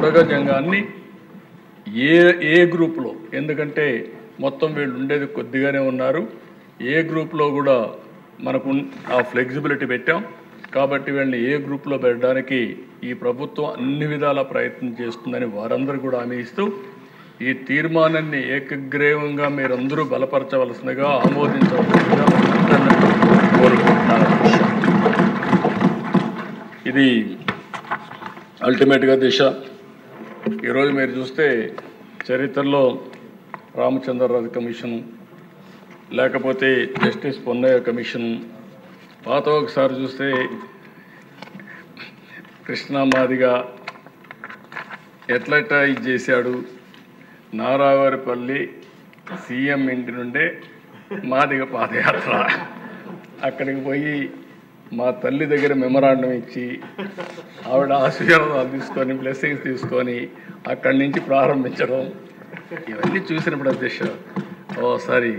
బుడగ జంగాన్ని ఏ గ్రూప్లో, ఎందుకంటే మొత్తం వీళ్ళు ఉండేది కొద్దిగానే ఉన్నారు, ఏ గ్రూప్లో కూడా మనకు ఆ ఫ్లెక్సిబిలిటీ పెట్టాం. కాబట్టి వీళ్ళని ఏ గ్రూప్లో పెట్టడానికి ఈ ప్రభుత్వం అన్ని విధాల ప్రయత్నం చేస్తుందని వారందరూ కూడా హామీ ఇస్తూ ఈ తీర్మానాన్ని ఏకగ్రీవంగా మీరందరూ బలపరచవలసిందిగా, ఆమోదించవలసిందిగా కోరుకుంటున్నాను. ఇది అల్టిమేట్గా దిశ. ఈరోజు మీరు చూస్తే చరిత్రలో రామచంద్రరాజు కమిషన్, లేకపోతే జస్టిస్ పొన్నయ్య కమిషన్, పాత ఒకసారి చూస్తే కృష్ణా మాదిగా ఎట్లట్లా ఇది చేశాడు, నారావారిపల్లి సీఎం ఇంటి నుండే మాదిగ పాదయాత్ర, అక్కడికి పోయి మా తల్లి దగ్గర మెమరాండం ఇచ్చి ఆవిడ ఆశీర్వాదాలు తీసుకొని బ్లెస్సింగ్స్ తీసుకొని అక్కడి నుంచి ప్రారంభించడం, ఇవన్నీ చూసినప్పుడు అధ్యక్ష ఓసారి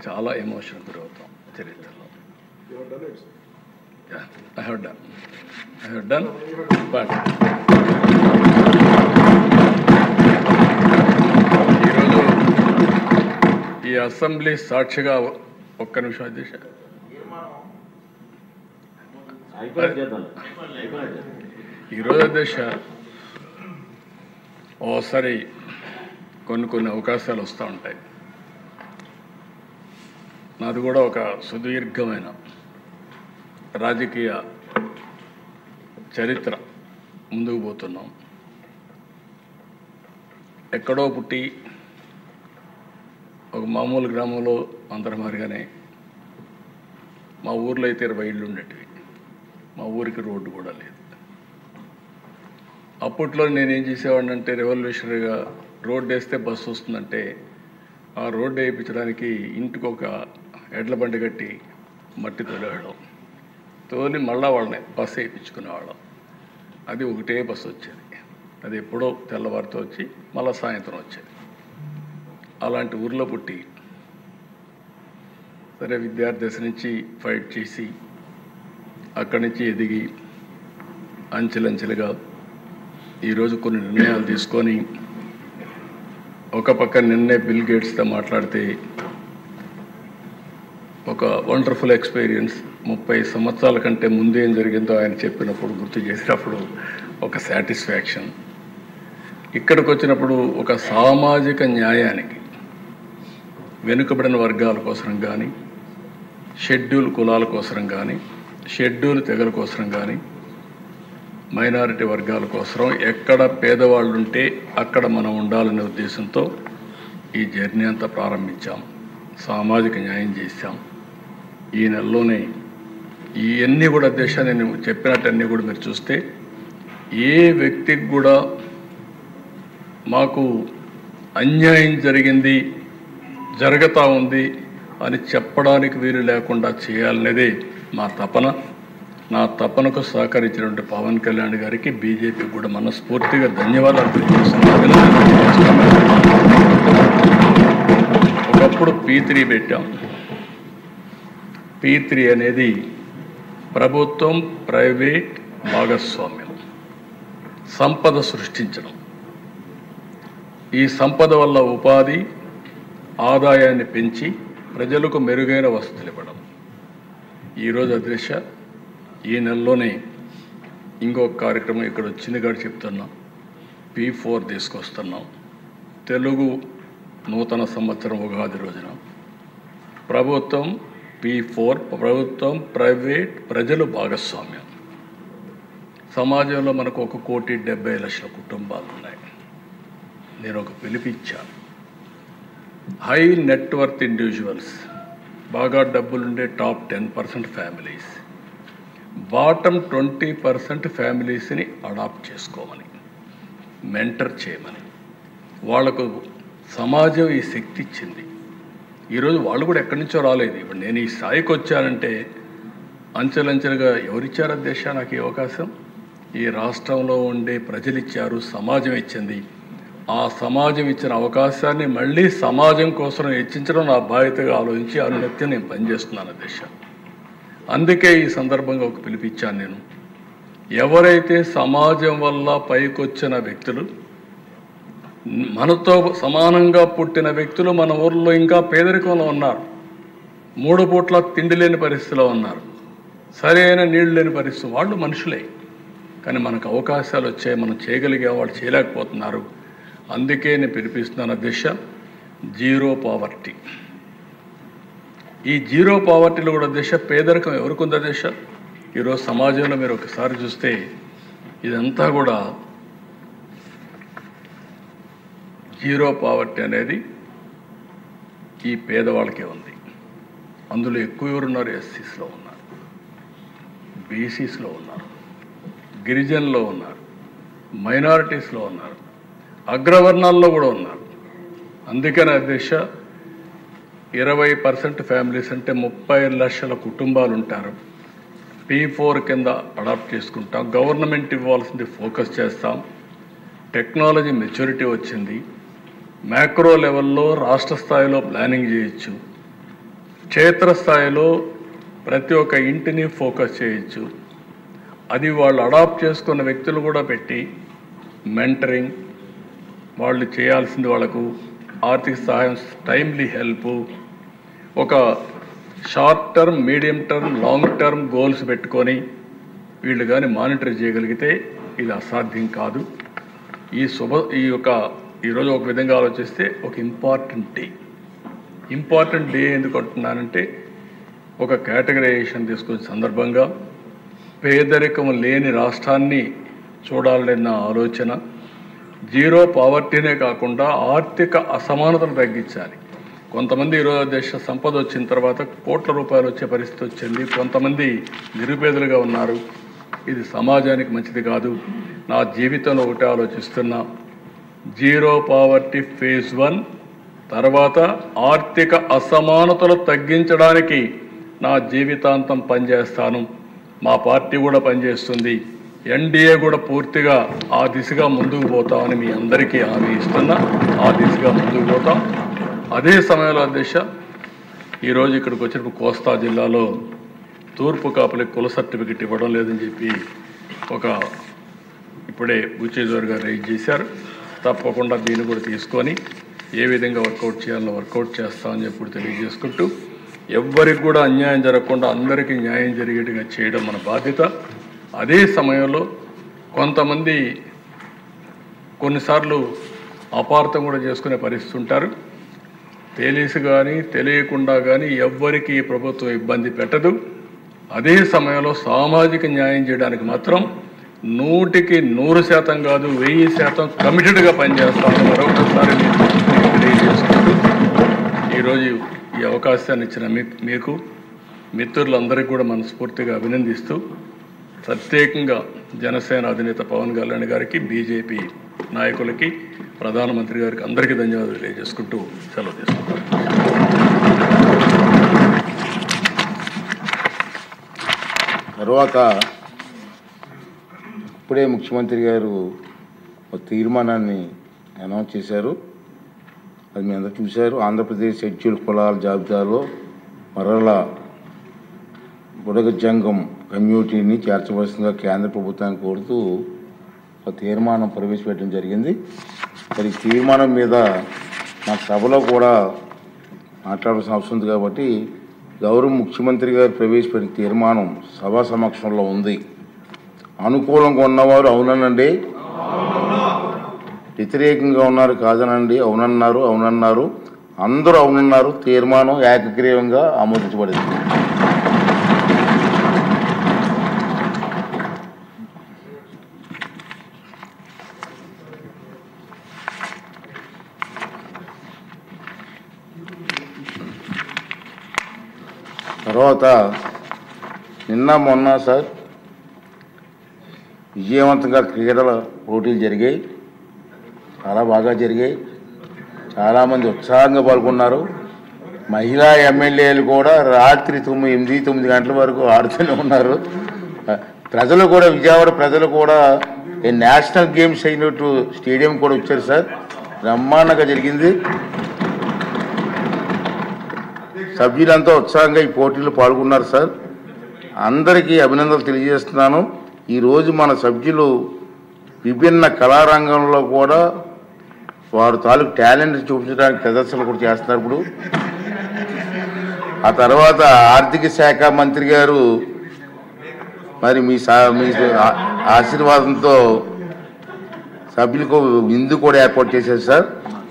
చాలా ఎమోషన్ గురవుతాం చరిత్రలో. I have done, but ఈరోజు ఈ అసెంబ్లీ సాక్షిగా ఒక్క నిమిషం అధ్యక్ష, ఈరోజు అధ్యక్ష ఓసారి కొన్ని అవకాశాలు వస్తూ ఉంటాయి. నాది కూడా ఒక సుదీర్ఘమైన రాజకీయ చరిత్ర, ముందుకు పోతున్నాం. ఎక్కడో పుట్టి ఒక మామూలు గ్రామంలో అందరి మాదిరిగానే మా ఊర్లో అయితే 20 ఇళ్ళు ఉండేటివి. మా ఊరికి రోడ్డు కూడా లేదు. అప్పట్లో నేనేం చేసేవాడిని అంటే, రెవల్యూషనరీగా రోడ్డు వేస్తే బస్సు వస్తుందంటే ఆ రోడ్డు వేయించడానికి ఇంటికి ఒక ఎడ్ల బండి కట్టి మట్టి తోలేవాళ్ళం, తోలి మళ్ళా వాళ్ళని బస్సు వేయించుకునేవాళ్ళం. అది ఒకటే బస్సు వచ్చేది, అది ఎప్పుడో తెల్లవారితో వచ్చి మళ్ళీ సాయంత్రం వచ్చేది. అలాంటి ఊర్లో పుట్టి సరే విద్యార్థి దశ నుంచి ఫైట్ చేసి అక్కడి నుంచి ఎదిగి అంచెలంచెలుగా ఈరోజు కొన్ని నిర్ణయాలు తీసుకొని, ఒక పక్క నిన్నే బిల్ గేట్స్తో మాట్లాడితే ఒక వండర్ఫుల్ ఎక్స్పీరియన్స్, 30 సంవత్సరాల కంటే ముందు ఏం జరిగిందో ఆయన చెప్పినప్పుడు గుర్తు చేసినప్పుడు ఒక సాటిస్ఫాక్షన్. ఇక్కడికి వచ్చినప్పుడు ఒక సామాజిక న్యాయానికి, వెనుకబడిన వర్గాల కోసం కానీ, షెడ్యూల్ కులాల కోసం కానీ, షెడ్యూల్ తెగల కోసం కానీ, మైనారిటీ వర్గాల కోసం ఎక్కడ పేదవాళ్ళు ఉంటే అక్కడ మనం ఉండాలనే ఉద్దేశంతో ఈ జర్నీ అంతా ప్రారంభించాం. సామాజిక న్యాయం చేశాం. ఈ నెలలోనే ఇవన్నీ కూడా దేశాన్ని నేను చెప్పినట్టన్నీ కూడా మీరు చూస్తే ఏ వ్యక్తికి కూడా మాకు అన్యాయం జరిగింది, జరుగుతూ ఉంది అని చెప్పడానికి వీలు లేకుండా చేయాలనేదే మా తపన. నా తపనకు సహకరించినటువంటి పవన్ కళ్యాణ్ గారికి, బీజేపీకి కూడా మనస్ఫూర్తిగా ధన్యవాదాలు తెలియజేస్తున్నాను. ఒకప్పుడు P3 పెట్టాం. P3 అనేది ప్రభుత్వం ప్రైవేట్ భాగస్వామ్యం, సంపద సృష్టించడం. ఈ సంపద వల్ల ఉపాధి, ఆదాయాన్ని పెంచి ప్రజలకు మెరుగైన వసతులు ఇవ్వడం. ఈరోజు అధ్యక్ష ఈ నెలలోనే ఇంకొక కార్యక్రమం ఇక్కడ వచ్చింది కాబట్టి చెప్తున్నాం. P4 తీసుకొస్తున్నాం. తెలుగు నూతన సంవత్సరం ఉగాది రోజున ప్రభుత్వం P4, ప్రభుత్వం ప్రైవేట్ ప్రజలు భాగస్వామ్యం. సమాజంలో మనకు 1,70,00,000 కుటుంబాలు ఉన్నాయి. నేను ఒక పిలిపించాను. హై నెట్వర్త్ ఇండివిజువల్స్, బాగా డబ్బులుండే టాప్ 10% ఫ్యామిలీస్, బాటమ్ 20% ఫ్యామిలీస్ని అడాప్ట్ చేసుకోమని, మెంటర్ చేయమని. వాళ్లకు సమాజం ఈ శక్తి ఇచ్చింది. ఈరోజు వాళ్ళు కూడా ఎక్కడి నుంచో రాలేదు. ఇప్పుడు నేను ఈ స్థాయికి వచ్చానంటే అంచెలంచెలుగా ఎవరిచ్చారు దేశ నాకు ఈ అవకాశం? ఈ రాష్ట్రంలో ఉండే ప్రజలు ఇచ్చారు, సమాజం ఇచ్చింది. ఆ సమాజం ఇచ్చిన అవకాశాన్ని మళ్ళీ సమాజం కోసం హెచ్చించడం నా బాధ్యతగా ఆలోచించి అనునిత్యం నేను పనిచేస్తున్నాను దేశ. అందుకే ఈ సందర్భంగా ఒక పిలిపించాను నేను. ఎవరైతే సమాజం వల్ల పైకొచ్చిన వ్యక్తులు, మనతో సమానంగా పుట్టిన వ్యక్తులు మన ఊర్లో ఇంకా పేదరికంలో ఉన్నారు, 3 పూట్ల తిండి లేని పరిస్థితిలో ఉన్నారు, సరైన నీళ్లు లేని పరిస్థితి. వాళ్ళు మనుషులే, కానీ మనకు అవకాశాలు వచ్చాయి, మనం చేయగలిగే వాళ్ళు చేయలేకపోతున్నారు. అందుకే నేను పిలిపిస్తున్నాను దిశ జీరో పావర్టీ. ఈ జీరో పావర్టీలో కూడా దిశ పేదరికం ఎవరికి ఉందా దిశ? ఈరోజు సమాజంలో మీరు ఒకసారి చూస్తే ఇదంతా కూడా జీరో పావర్టీ అనేది ఈ పేదవాళ్ళకే ఉంది. అందులో ఎక్కువ ఎవరున్నారు? ఎస్సీస్లో ఉన్నారు, బీసీస్లో ఉన్నారు, గిరిజనులో ఉన్నారు, మైనారిటీస్లో ఉన్నారు, అగ్రవర్ణాల్లో కూడా ఉన్నారు. అందుకని అధ్యక్ష 20% ఫ్యామిలీస్ అంటే 30 లక్షల కుటుంబాలు ఉంటారు. P4 కింద అడాప్ట్ చేసుకుంటాం. గవర్నమెంట్ ఇవ్వాల్సింది ఫోకస్ చేస్తాం. టెక్నాలజీ మెచ్యూరిటీ వచ్చింది. మ్యాక్రో లెవెల్లో రాష్ట్ర స్థాయిలో ప్లానింగ్ చేయొచ్చు, క్షేత్రస్థాయిలో ప్రతి ఒక్క ఇంటిని ఫోకస్ చేయొచ్చు. అది వాళ్ళు అడాప్ట్ చేసుకున్న వ్యక్తులు కూడా పెట్టి మెంటరింగ్, వాళ్ళు చేయాల్సింది వాళ్ళకు ఆర్థిక సహాయం, టైమ్లీ హెల్ప్, ఒక short term, medium term, long term goals పెట్టుకొని వీళ్ళు కానీ మానిటర్ చేయగలిగితే ఇది అసాధ్యం కాదు. ఈరోజు ఒక విధంగా ఆలోచిస్తే ఒక ఇంపార్టెంట్ డే ఎందుకు అంటున్నానంటే, ఒక కేటగరైజేషన్ తీసుకునే సందర్భంగా పేదరికం లేని రాష్ట్రాన్ని చూడాలన్న ఆలోచన, జీరో పావర్టీనే కాకుండా ఆర్థిక అసమానతను తగ్గించాలి. కొంతమంది ఈరోజు దేశ సంపద వచ్చిన తర్వాత కోట్ల రూపాయలు వచ్చే పరిస్థితి వచ్చింది, కొంతమంది నిరుపేదలుగా ఉన్నారు. ఇది సమాజానికి మంచిది కాదు. నా జీవితంలో ఒకటి ఆలోచిస్తున్నా, జీరో పావర్టీ ఫేజ్ 1 తర్వాత ఆర్థిక అసమానతలు తగ్గించడానికి నా జీవితాంతం పనిచేస్తాను. మా పార్టీ కూడా పనిచేస్తుంది, ఎన్డీఏ కూడా పూర్తిగా ఆ దిశగా ముందుకు పోతామని మీ అందరికీ హామీ ఇస్తున్నా. ఆ దిశగా ముందుకు పోతాం. అదే సమయంలో అధ్యక్ష, ఈరోజు ఇక్కడికి వచ్చినప్పుడు కోస్తా జిల్లాలో తూర్పు కాపులకు కుల సర్టిఫికెట్ ఇవ్వడం లేదని చెప్పి ఇప్పుడే బుచ్చేశ్వర్ గారు రైజ్ చేశారు. తప్పకుండా దీన్ని కూడా తీసుకొని ఏ విధంగా వర్కౌట్ చేయాలో వర్కౌట్ చేస్తామని చెప్పి తెలియజేసుకుంటూ, ఎవ్వరికి కూడా అన్యాయం జరగకుండా అందరికీ న్యాయం జరిగేట్టుగా చేయడం మన బాధ్యత. అదే సమయంలో కొంతమంది కొన్నిసార్లు అపార్థం కూడా చేసుకునే పరిస్థితి ఉంటారు. తెలిసి కానీ తెలియకుండా కానీ ఎవ్వరికి ప్రభుత్వం ఇబ్బంది పెట్టదు. అదే సమయంలో సామాజిక న్యాయం చేయడానికి మాత్రం 100కి 100% కాదు, 1000% కమిటెడ్గా పనిచేస్తామని మరొకసారి తెలియజేసుకుంటూ, ఈరోజు ఈ అవకాశాన్ని ఇచ్చిన మీకు మిత్రులందరికీ కూడా మనస్ఫూర్తిగా అభినందిస్తూ, ప్రత్యేకంగా జనసేన అధినేత పవన్ కళ్యాణ్ గారికి, బీజేపీ నాయకులకి, ప్రధానమంత్రి గారికి అందరికీ ధన్యవాదాలు తెలియజేసుకుంటూ సెలవు తీసుకుంటాను. తర్వాత ఇప్పుడే ముఖ్యమంత్రి గారు ఒక తీర్మానాన్ని అనౌన్స్ చేశారు. అది మీ అందరూ చూశారు. ఆంధ్రప్రదేశ్ షెడ్యూల్ కులాల జాబితాలో మరలా బుడగ జంగం కమ్యూనిటీని చేర్చవలసిందిగా కేంద్ర ప్రభుత్వాన్ని కోరుతూ ఒక తీర్మానం ప్రవేశపెట్టడం జరిగింది. మరి ఈ తీర్మానం మీద నా సభలో కూడా మాట్లాడాల్సిన అవసరం ఉంది కాబట్టి గౌరవ ముఖ్యమంత్రి గారు ప్రవేశపెట్టిన తీర్మానం సభా సమక్షంలో ఉంది. అనుకూలంగా ఉన్నవారు అవుననండి, వ్యతిరేకంగా ఉన్నారు కాదనండి. అవునన్నారు, అందరూ అవునన్నారు. తీర్మానం ఏకగ్రీవంగా ఆమోదించబడింది. తర్వాత నిన్న మొన్న సార్ విజయవంతంగా క్రీడల పోటీలు జరిగాయి, చాలా బాగా జరిగాయి. చాలామంది ఉత్సాహంగా పాల్గొన్నారు. మహిళా ఎమ్మెల్యేలు కూడా రాత్రి 8-9 గంటల వరకు ఆడుతూనే ఉన్నారు. ప్రజలు కూడా, విజయవాడ ప్రజలు కూడా నేషనల్ గేమ్స్ అయినట్టు స్టేడియం కూడా వచ్చారు సార్. బ్రహ్మాండంగా జరిగింది. సభ్యులంతా ఉత్సాహంగా ఈ పోటీలో పాల్గొన్నారు సార్. అందరికీ అభినందనలు తెలియజేస్తున్నాను. ఈరోజు మన సభ్యులు విభిన్న కళారంగంలో కూడా వారు తాలూకు టాలెంట్ చూపించడానికి ప్రదర్శనలు కూడా చేస్తున్నారు. ఇప్పుడు ఆ తర్వాత ఆర్థిక శాఖ మంత్రి గారు మరి మీ ఆశీర్వాదంతో సభ్యులకు విందు కూడా ఏర్పాటు చేశారు సార్.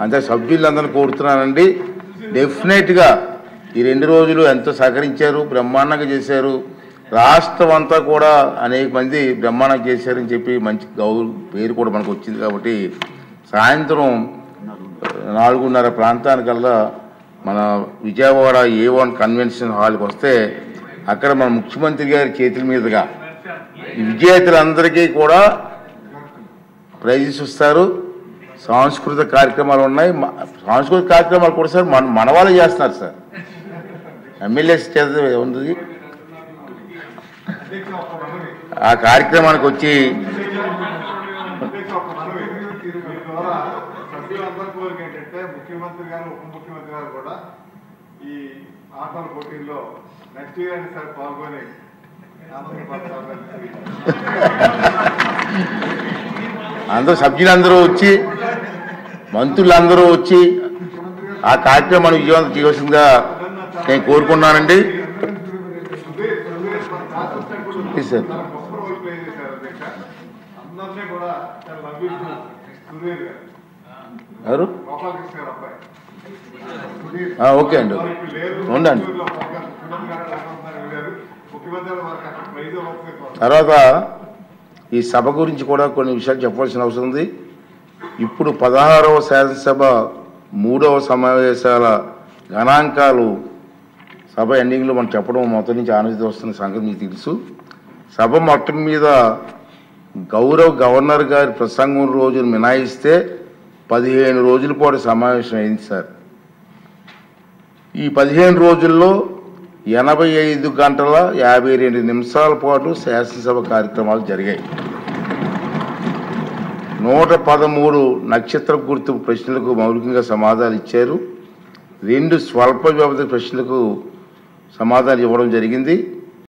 అంతే సభ్యులందరినీ కోరుతున్నానండి, డెఫినెట్గా ఈ 2 రోజులు ఎంతో సహకరించారు, బ్రహ్మాండంగా చేశారు. రాష్ట్రం అంతా కూడా అనేక మంది బ్రహ్మాండంగా చేశారని చెప్పి మంచి పేరు కూడా మనకు వచ్చింది. కాబట్టి సాయంత్రం 4:30 ప్రాంతానికల్లా మన విజయవాడ A1 కన్వెన్షన్ హాల్కి వస్తే అక్కడ మన ముఖ్యమంత్రి గారి చేతుల మీదుగా విజేతలందరికీ కూడా ప్రైజెస్ ఇస్తారు. సాంస్కృతిక కార్యక్రమాలు ఉన్నాయి. సాంస్కృతిక కార్యక్రమాలు కూడా సార్ మన వాళ్ళే చేస్తున్నారు సార్. ఎమ్మెల్యేస్ చేత ఉంది. ఆ కార్యక్రమానికి వచ్చి ముఖ్యమంత్రి గారు ఉప ముఖ్యమంత్రి గారు కూడా ఈ ఆటల పోటీల్లో నెక్స్ట్ ఇయర్ సార్ పాల్గొని అందరూ సభ్యులందరూ వచ్చి మంత్రులందరూ వచ్చి ఆ కార్యక్రమాన్ని విజయవంతం చేయవలసిందిగా నేను కోరుకున్నానండి. సార్ ఎవరు? ఓకే అండి, ఉండండి. తర్వాత ఈ సభ గురించి కూడా కొన్ని విషయాలు చెప్పవలసిన అవసరం ఉంది. ఇప్పుడు 16వ శాసనసభ 3వ సమావేశాల గణాంకాలు సభ ఎండింగ్లో మనం చెప్పడం మొత్తం నుంచి ఆనందిస్తూ వస్తున్న సంగతి మీకు తెలుసు. సభ మొత్తం మీద గవర్నర్ గారి ప్రసంగం రోజులు మినాయిస్తే 15 రోజుల పాటు సమావేశం అయింది సార్. ఈ 15 రోజుల్లో 85 గంటల 52 నిమిషాల పాటు శాసనసభ కార్యక్రమాలు జరిగాయి. 113 నక్షత్ర గుర్తు ప్రశ్నలకు మౌలికంగా సమాధానాలు ఇచ్చారు. 2 స్వల్ప వ్యవధి ప్రశ్నలకు సమాధానం ఇవ్వడం జరిగింది.